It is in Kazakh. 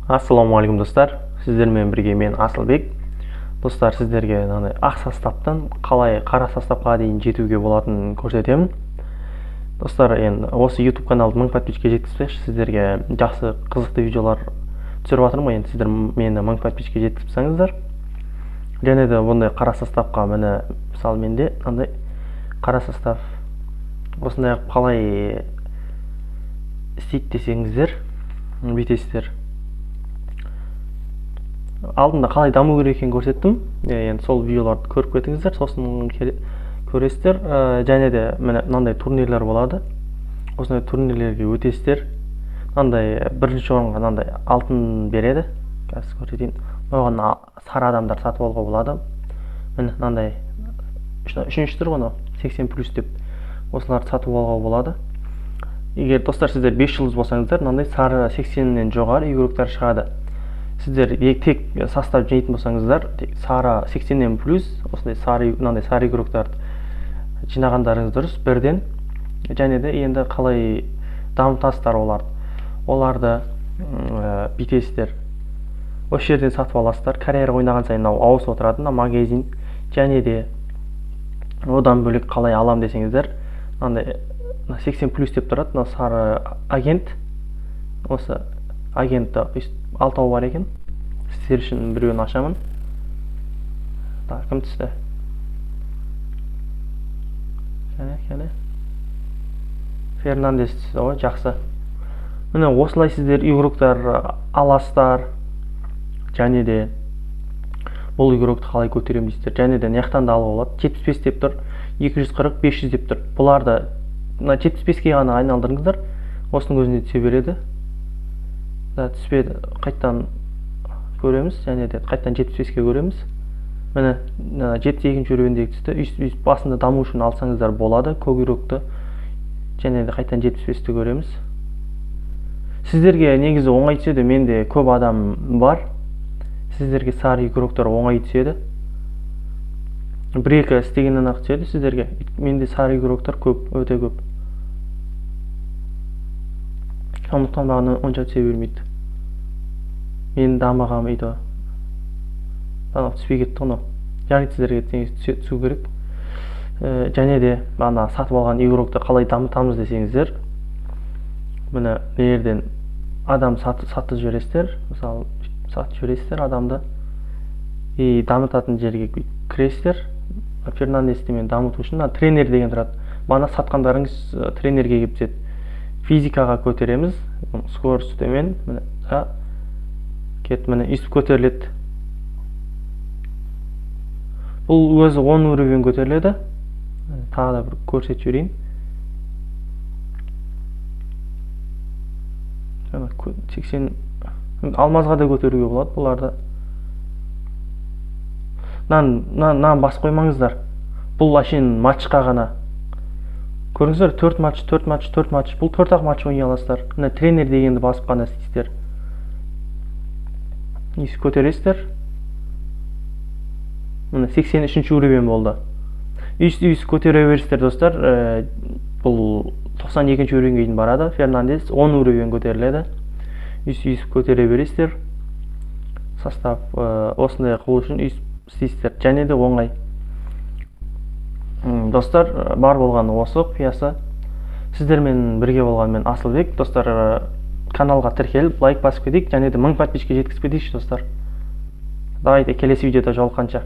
Ассалаумағалейкум достар, сіздермен бірге мен Асылбек. Достар, сіздерге ақ составтан қалай қара составқа дейін жетуге болатынын көрсетемін. Достар, енді осы YouTube каналды 1000 подписчикке жеткізсек, сіздерге жақсы қызықты видеолар түсіріп жатырмын. Енді сіздер мені 1000 подписчикке жеткізсеңіздер, және де бұндай қара составқа міне мысалы менде андай қара состав осындай қалай істейді десеңіздер, бүйтесіздер. Алдында қалай даму керек екенін көрсеттім. Енді сол видеоларды көріп кетіңіздер, сосын көресіздер. Және де мынандай турнирлер болады. Осындай турнирлерге өтесіздер. Мынандай бірінші орынға мынандай алтын береді. Қазір көрсетейін. Оған сары адамдар сатып алуға болады. Міне мынандай үшінші тұр ғой, 80+ деп. Осыларды сатып алуға болады. Егер достар сіздер 5 жұлдыз болсаңыздар, мынандай сары 80-нен жоғары игроктар шығады. Сіздер тек состав жинайтын болсаңыздар, сары 80-нен плюс осындай сары игроктарды жинағандарыңыз дұрыс бірден. Және де енді қалай дамытасыздар оларды бүйтесіздер. Осы жерден сатып аласыздар. Карьера ойнаған сайын ауысып отырады магазин. Және де одан бөлек қалай алам десеңіздер, мынандай 80+ деп тұрады, сары агент. Осы агентті 6 бар екен. Сіздер үшін біреуін ашамын. Так, кім түсті? Кәне. Фернандес түсті ғой, жақсы. Міне осылай сіздер игроктар аласыздар. Және де бұл игрокты қалай көтерем дейсіздер. Және де наяқтан да алуға болады. 75 деп тұр, 240, 500 деп тұр. Бұларды 75-ге ғана айналдырыңыздар. Осының өзіне түсе береді. Түспеді, қайттан көреміз, және де қайттан 75-ге көреміз. Міне 72-ші уровендегі түсті. Басында даму үшін алсаңыздар болады, көк игрокты. Және де қайттан 75-ті көреміз. Сіздерге негізі оңай түседі, менде көп адам бар. Сіздерге сары игроктар оңай түседі. 1-2 істегеннен ақ түседі сіздерге. Менде сары игроктар көп, өте көп. Сондықтан бағаны онша түсе бермейді. Мен дамығам еді. Түспей кетті ғына. Яғни сіздерге түсу керек. Және де бағана сатып алған игрокты қалай дамытамыз десеңіздер, міне жерден адам сатып жібересіздер. Мысалы сатып жібересіздер адамды. Дамытатын жерге кіресіздер. Фернандесті мен дамыту үшін тренер деген тұрады. Бағана сатқандарыңыз тренерге келіп түседі. Физикаға көтереміз, скоросты төмен, міне үстіп көтеріледі. Бұл өзі 10 уровень көтеріледі. Тағы да бір көрсетіп жіберейін. 80 алмазға да көтеруге болады бұларды. Нан бас қоймаңыздар. Бұл ашен матчқа ғана. Көріңіздер, 4 матч. Бұл 4-ақ матч ойнай аласыздар. Тренер дегенді басып қана істейсіздер. Үстіп көтересіздер. 83-ші уровень болды. Үстіп көтере бересіздер достар. Бұл 92-ші уровеньге дейін барады. Фернандес 10 уровень көтеріледі. Үстіп көтере бересіздер. Состав осындай қылу үшін үстіп істейсіздер. Және де оңай. Достар, бар болғаны осы құпиясы. Сіздермен бірге болған мен Асылбек. Достар, каналға тіркеліп, лайк басып кетейік, және де 1000 подписчикке жеткізіп кетейікші достар. Давайте келесі видеода жолыққанша.